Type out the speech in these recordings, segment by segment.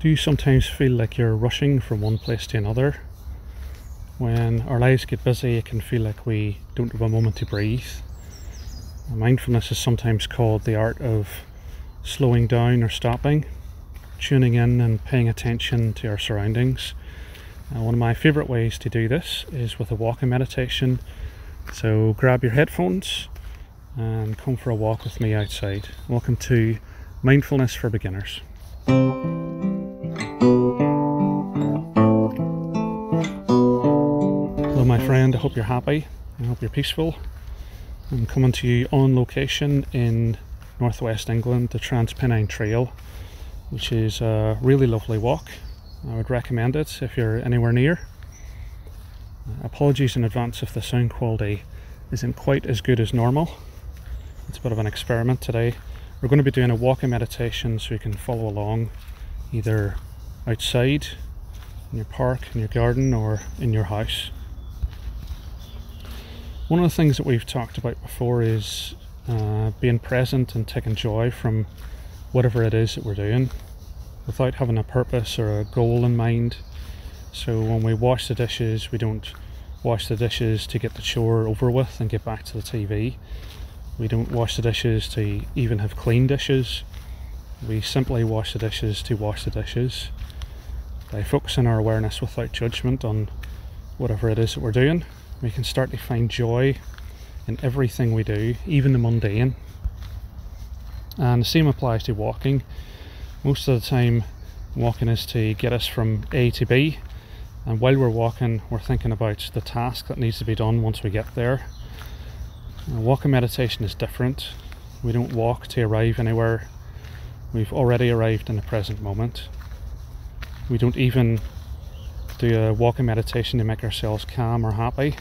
Do you sometimes feel like you're rushing from one place to another? When our lives get busy, it can feel like we don't have a moment to breathe. Mindfulness is sometimes called the art of slowing down or stopping, tuning in and paying attention to our surroundings. One of my favourite ways to do this is with a walking meditation. So grab your headphones and come for a walk with me outside. Welcome to Mindfulness for Beginners. Hello my friend, I hope you're happy, I hope you're peaceful. I'm coming to you on location in northwest England, the Transpennine Trail, which is a really lovely walk. I would recommend it if you're anywhere near. Apologies in advance if the sound quality isn't quite as good as normal. It's a bit of an experiment today. We're going to be doing a walking meditation so you can follow along either outside, in your park, in your garden, or in your house. One of the things that we've talked about before is being present and taking joy from whatever it is that we're doing without having a purpose or a goal in mind. So when we wash the dishes, we don't wash the dishes to get the chore over with and get back to the TV. We don't wash the dishes to even have clean dishes. We simply wash the dishes to wash the dishes. By focusing our awareness without judgment on whatever it is that we're doing, we can start to find joy in everything we do, even the mundane. And the same applies to walking. Most of the time, walking is to get us from A to B, and while we're walking, we're thinking about the task that needs to be done once we get there. Walking meditation is different. We don't walk to arrive anywhere. We've already arrived in the present moment. We don't even do a walking meditation to make ourselves calm or happy,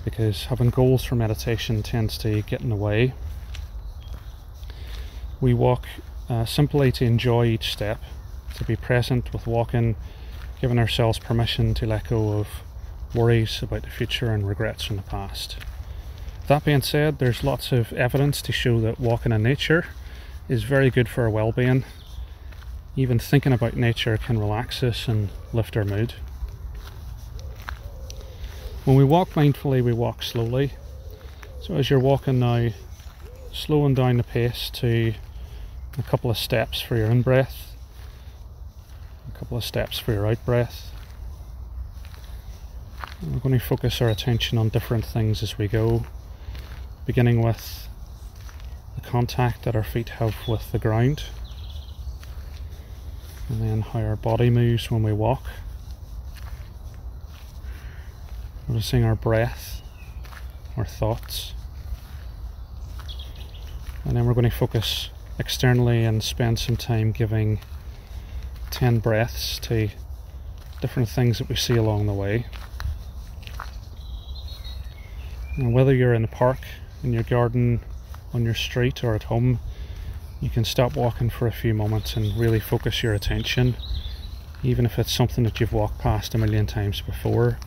because having goals for meditation tends to get in the way. We walk simply to enjoy each step, to be present with walking, giving ourselves permission to let go of worries about the future and regrets from the past. That being said, there's lots of evidence to show that walking in nature is very good for our well-being. Even thinking about nature can relax us and lift our mood. When we walk mindfully, we walk slowly. So as you're walking now, slowing down the pace to a couple of steps for your in-breath, a couple of steps for your out-breath. And we're going to focus our attention on different things as we go, beginning with the contact that our feet have with the ground, and then how our body moves when we walk. Noticing our breath, our thoughts. And then we're going to focus externally and spend some time giving 10 breaths to different things that we see along the way. And whether you're in a park, in your garden, on your street, or at home, you can stop walking for a few moments and really focus your attention, even if it's something that you've walked past a million times before,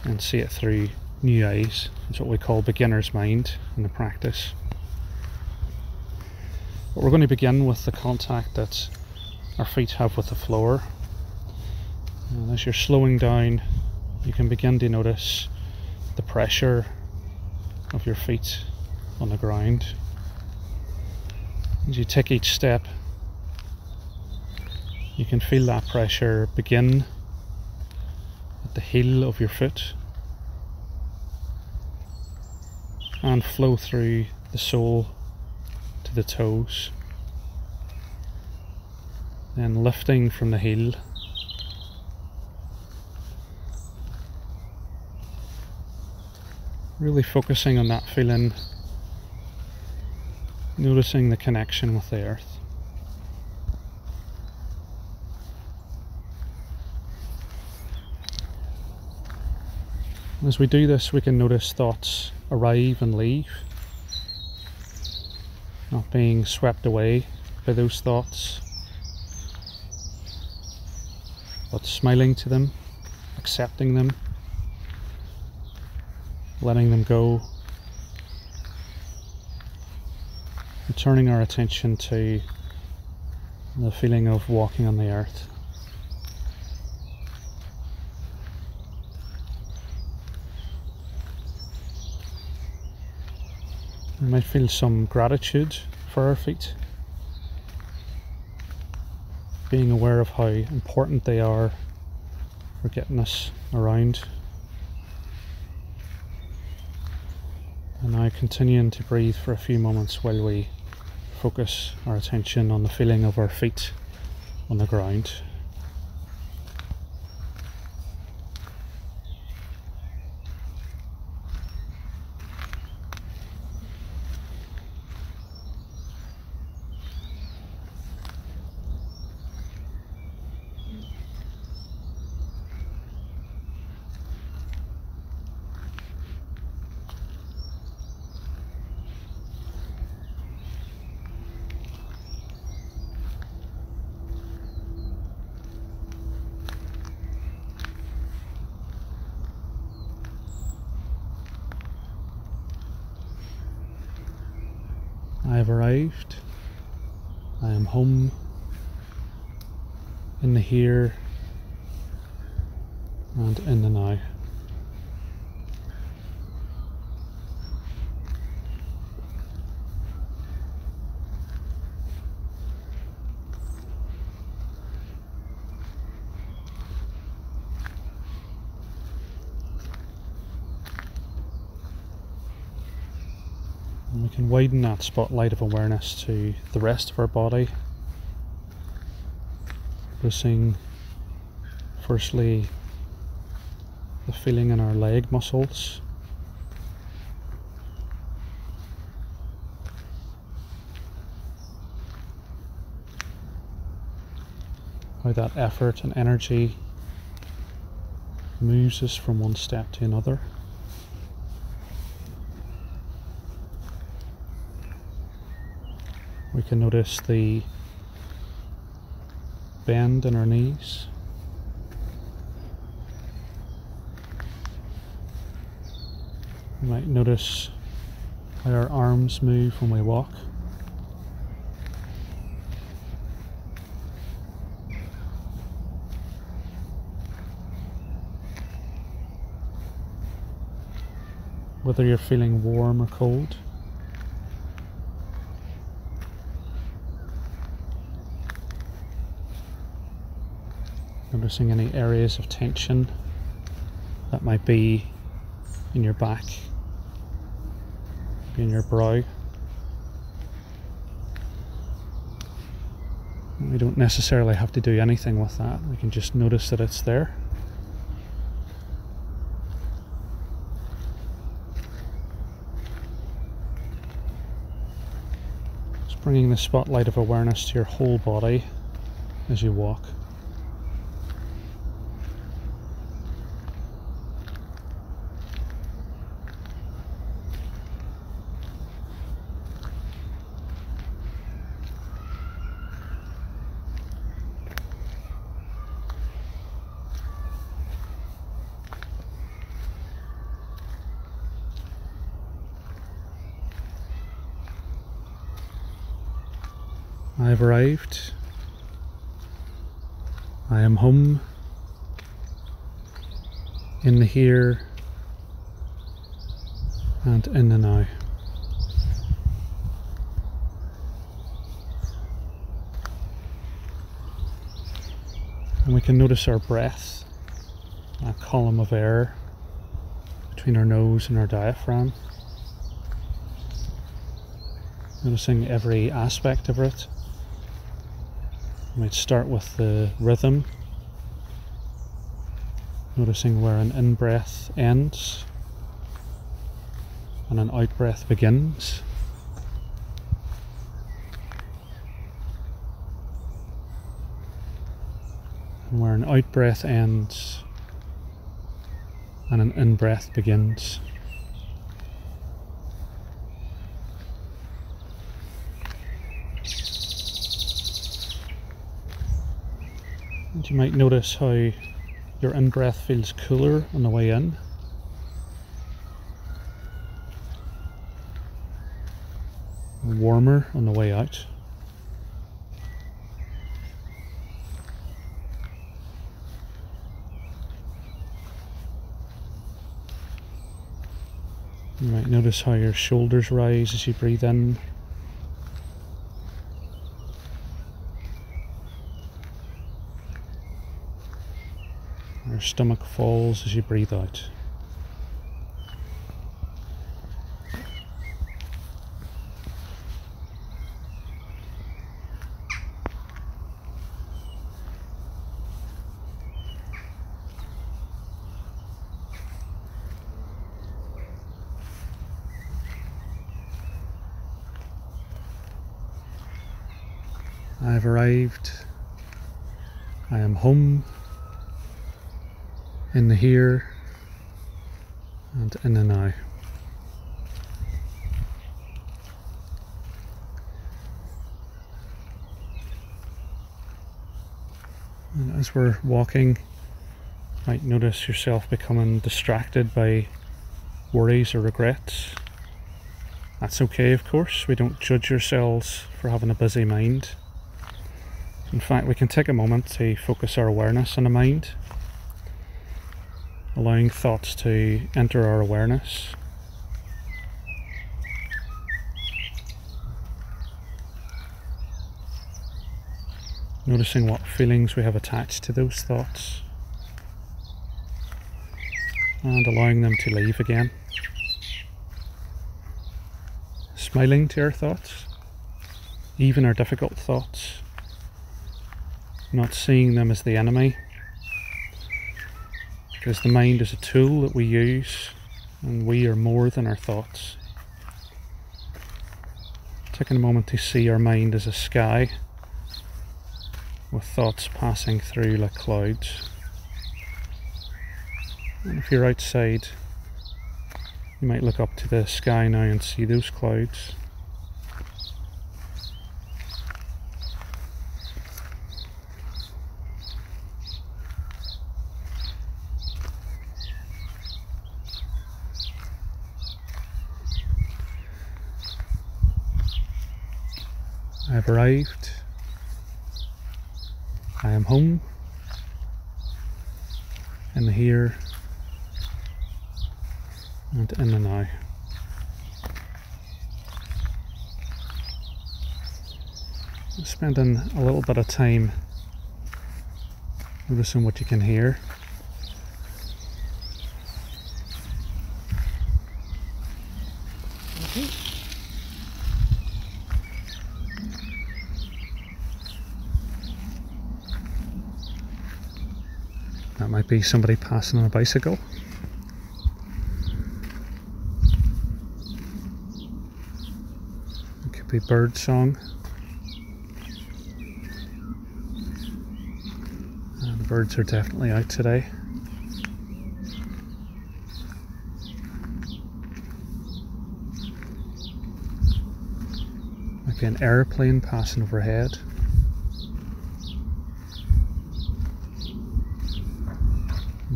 and see it through new eyes. It's what we call beginner's mind in the practice. But we're going to begin with the contact that our feet have with the floor. And as you're slowing down, you can begin to notice the pressure of your feet on the ground. As you take each step, you can feel that pressure begin at the heel of your foot and flow through the sole to the toes, then lifting from the heel, really focusing on that feeling, noticing the connection with the earth. As we do this, we can notice thoughts arrive and leave, not being swept away by those thoughts, but smiling to them, accepting them, letting them go, and turning our attention to the feeling of walking on the earth. We might feel some gratitude for our feet, being aware of how important they are for getting us around. And now continuing to breathe for a few moments while we focus our attention on the feeling of our feet on the ground. I have arrived. I am home in the here and in the now. And we can widen that spotlight of awareness to the rest of our body. Noticing firstly the feeling in our leg muscles. How that effort and energy moves us from one step to another. We can notice the bend in our knees. We might notice how our arms move when we walk. Whether you're feeling warm or cold. Noticing any areas of tension that might be in your back, in your brow. We don't necessarily have to do anything with that. We can just notice that it's there. Just bringing the spotlight of awareness to your whole body as you walk. I have arrived. I am home in the here and in the now. And we can notice our breath, that column of air between our nose and our diaphragm. Noticing every aspect of it. We might start with the rhythm, noticing where an in-breath ends and an out-breath begins. And where an out-breath ends and an in-breath begins. And you might notice how your in-breath feels cooler on the way in. And warmer on the way out. You might notice how your shoulders rise as you breathe in. Your stomach falls as you breathe out. I have arrived. I am home, in the here and in the now. And as we're walking, you might notice yourself becoming distracted by worries or regrets. That's okay, of course. We don't judge ourselves for having a busy mind. In fact, we can take a moment to focus our awareness on the mind, allowing thoughts to enter our awareness. Noticing what feelings we have attached to those thoughts, and allowing them to leave again. Smiling to our thoughts, even our difficult thoughts. Not seeing them as the enemy, because the mind is a tool that we use, and we are more than our thoughts. Taking a moment to see our mind as a sky, with thoughts passing through like clouds. And if you're outside, you might look up to the sky now and see those clouds. I've arrived. I am home, in the here and in the now. Spending a little bit of time noticing what you can hear. That might be somebody passing on a bicycle. It could be bird song. And the birds are definitely out today. Might be an airplane passing overhead.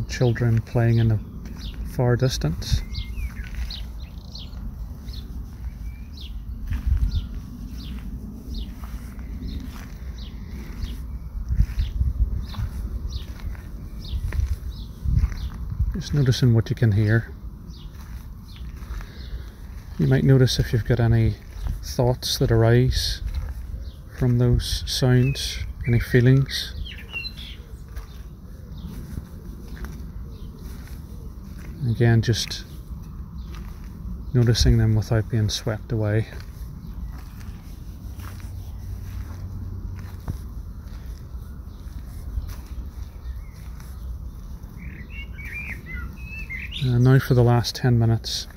Children playing in the far distance. Just noticing what you can hear. You might notice if you've got any thoughts that arise from those sounds, any feelings. Again, just noticing them without being swept away. Now for the last 10 minutes,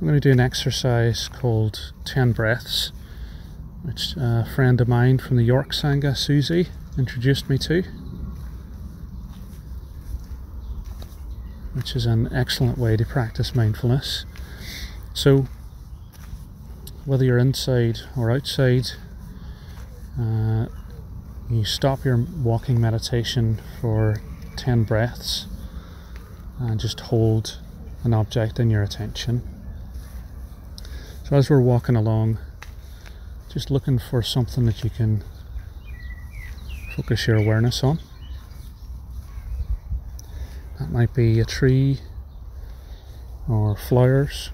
I'm going to do an exercise called 10 breaths, which a friend of mine from the York Sangha, Susie, introduced me to, which is an excellent way to practice mindfulness. So whether you're inside or outside, you stop your walking meditation for 10 breaths and just hold an object in your attention. So as we're walking along, just looking for something that you can focus your awareness on. That might be a tree or flowers,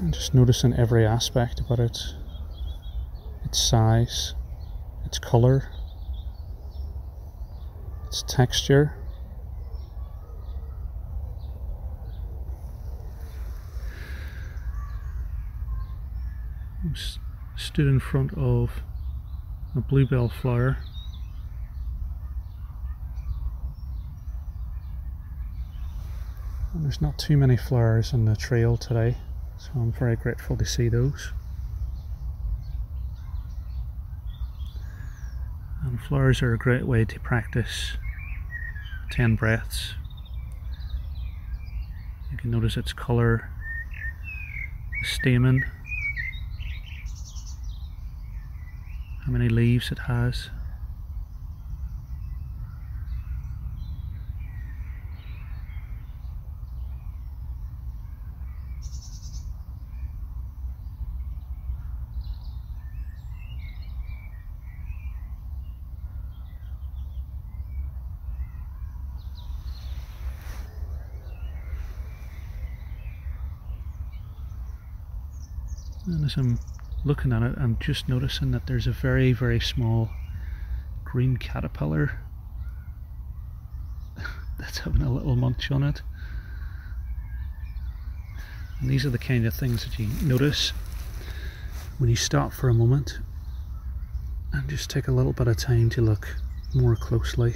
And just noticing every aspect about it, its size, its colour, its texture. I'm stood in front of a bluebell flower. And there's not too many flowers on the trail today, so I'm very grateful to see those. And flowers are a great way to practice 10 breaths. You can notice its colour, the stamen, how many leaves it has. And as I'm looking at it, I'm just noticing that there's a very, very small green caterpillar that's having a little munch on it. And these are the kind of things that you notice when you stop for a moment and just take a little bit of time to look more closely.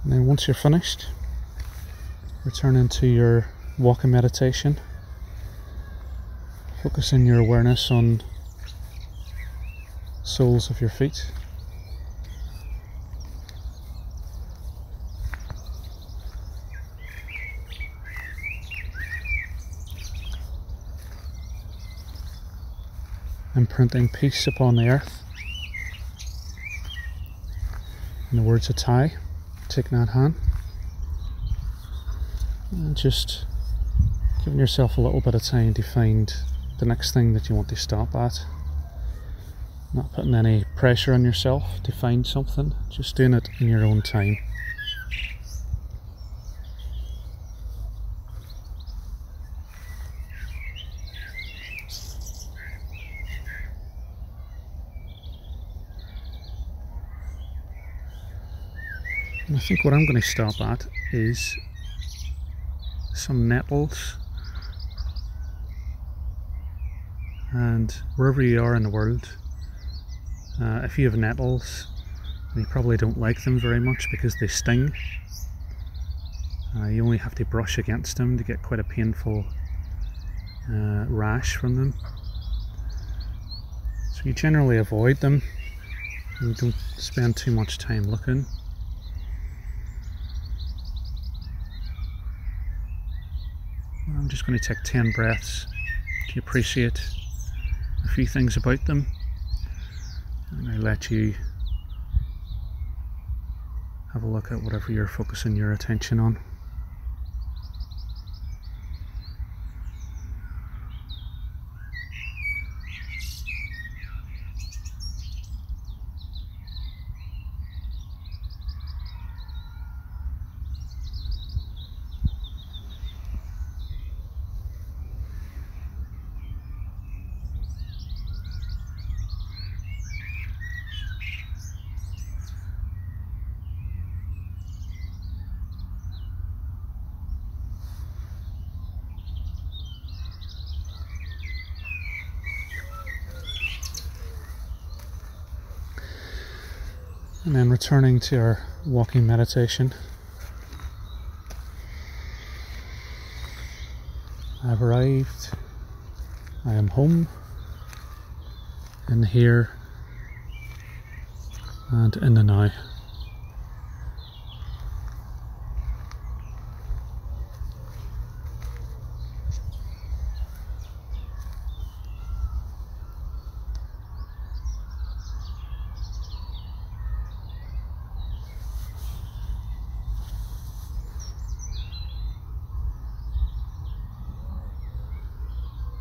And then once you're finished, return into your walking meditation, focusing your awareness on soles of your feet. Imprinting peace upon the earth. In the words of Thai, Thich Nhat Hanh. And just giving yourself a little bit of time to find the next thing that you want to stop at. Not putting any pressure on yourself to find something, just doing it in your own time. And I think what I'm going to stop at is some nettles. And wherever you are in the world, if you have nettles, and you probably don't like them very much because they sting, you only have to brush against them to get quite a painful rash from them. So you generally avoid them and don't spend too much time looking. I'm just going to take 10 breaths to appreciate a few things about them, and I let you have a look at whatever you're focusing your attention on. And then returning to our walking meditation. I've arrived. I am home, in here and in the now.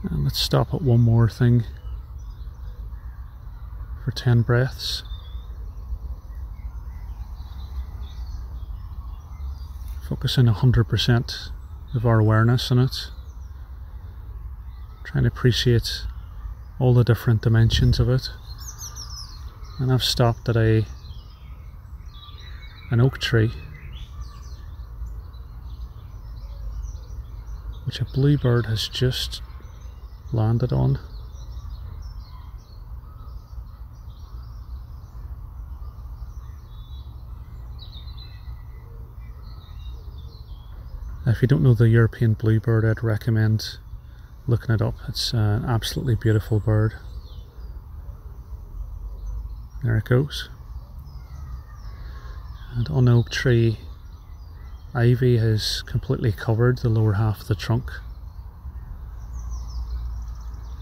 And let's stop at one more thing for 10 breaths. Focusing 100% of our awareness on it. Trying to appreciate all the different dimensions of it. And I've stopped at an oak tree, which a bluebird has just landed on. If you don't know the European bluebird, I'd recommend looking it up. It's an absolutely beautiful bird. There it goes. And on the oak tree, ivy has completely covered the lower half of the trunk.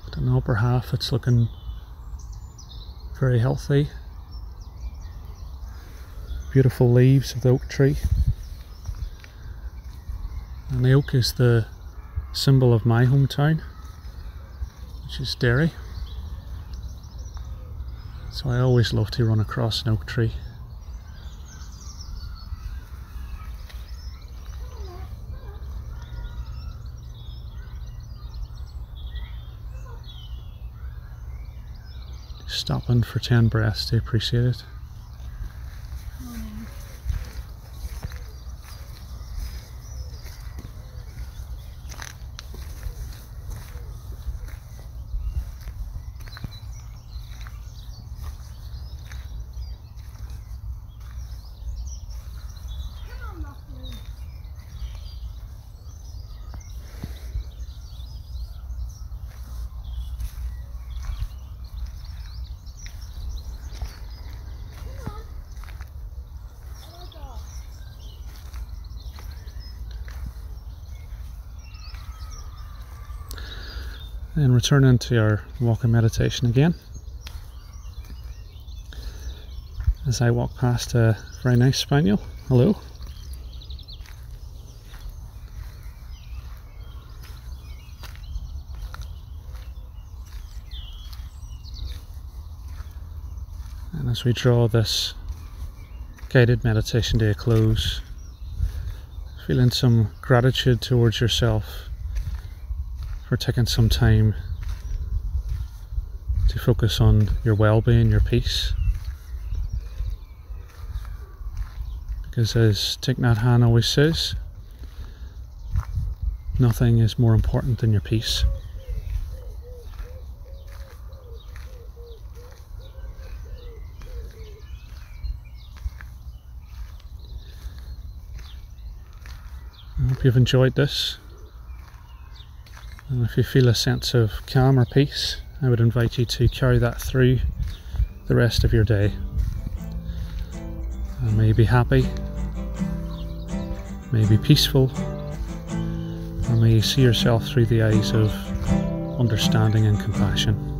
But in the upper half, it's looking very healthy. Beautiful leaves of the oak tree. And the oak is the symbol of my hometown, which is Derry. So I always love to run across an oak tree. Stopping for 10 breaths to appreciate it. And returning to our walking meditation again, as I walk past a very nice spaniel. Hello. And as we draw this guided meditation to a close, feeling some gratitude towards yourself for taking some time to focus on your well-being, your peace. Because as Thich Nhat Hanh always says, nothing is more important than your peace. I hope you've enjoyed this. And if you feel a sense of calm or peace, I would invite you to carry that through the rest of your day. And may you be happy, may you be peaceful, and may you see yourself through the eyes of understanding and compassion.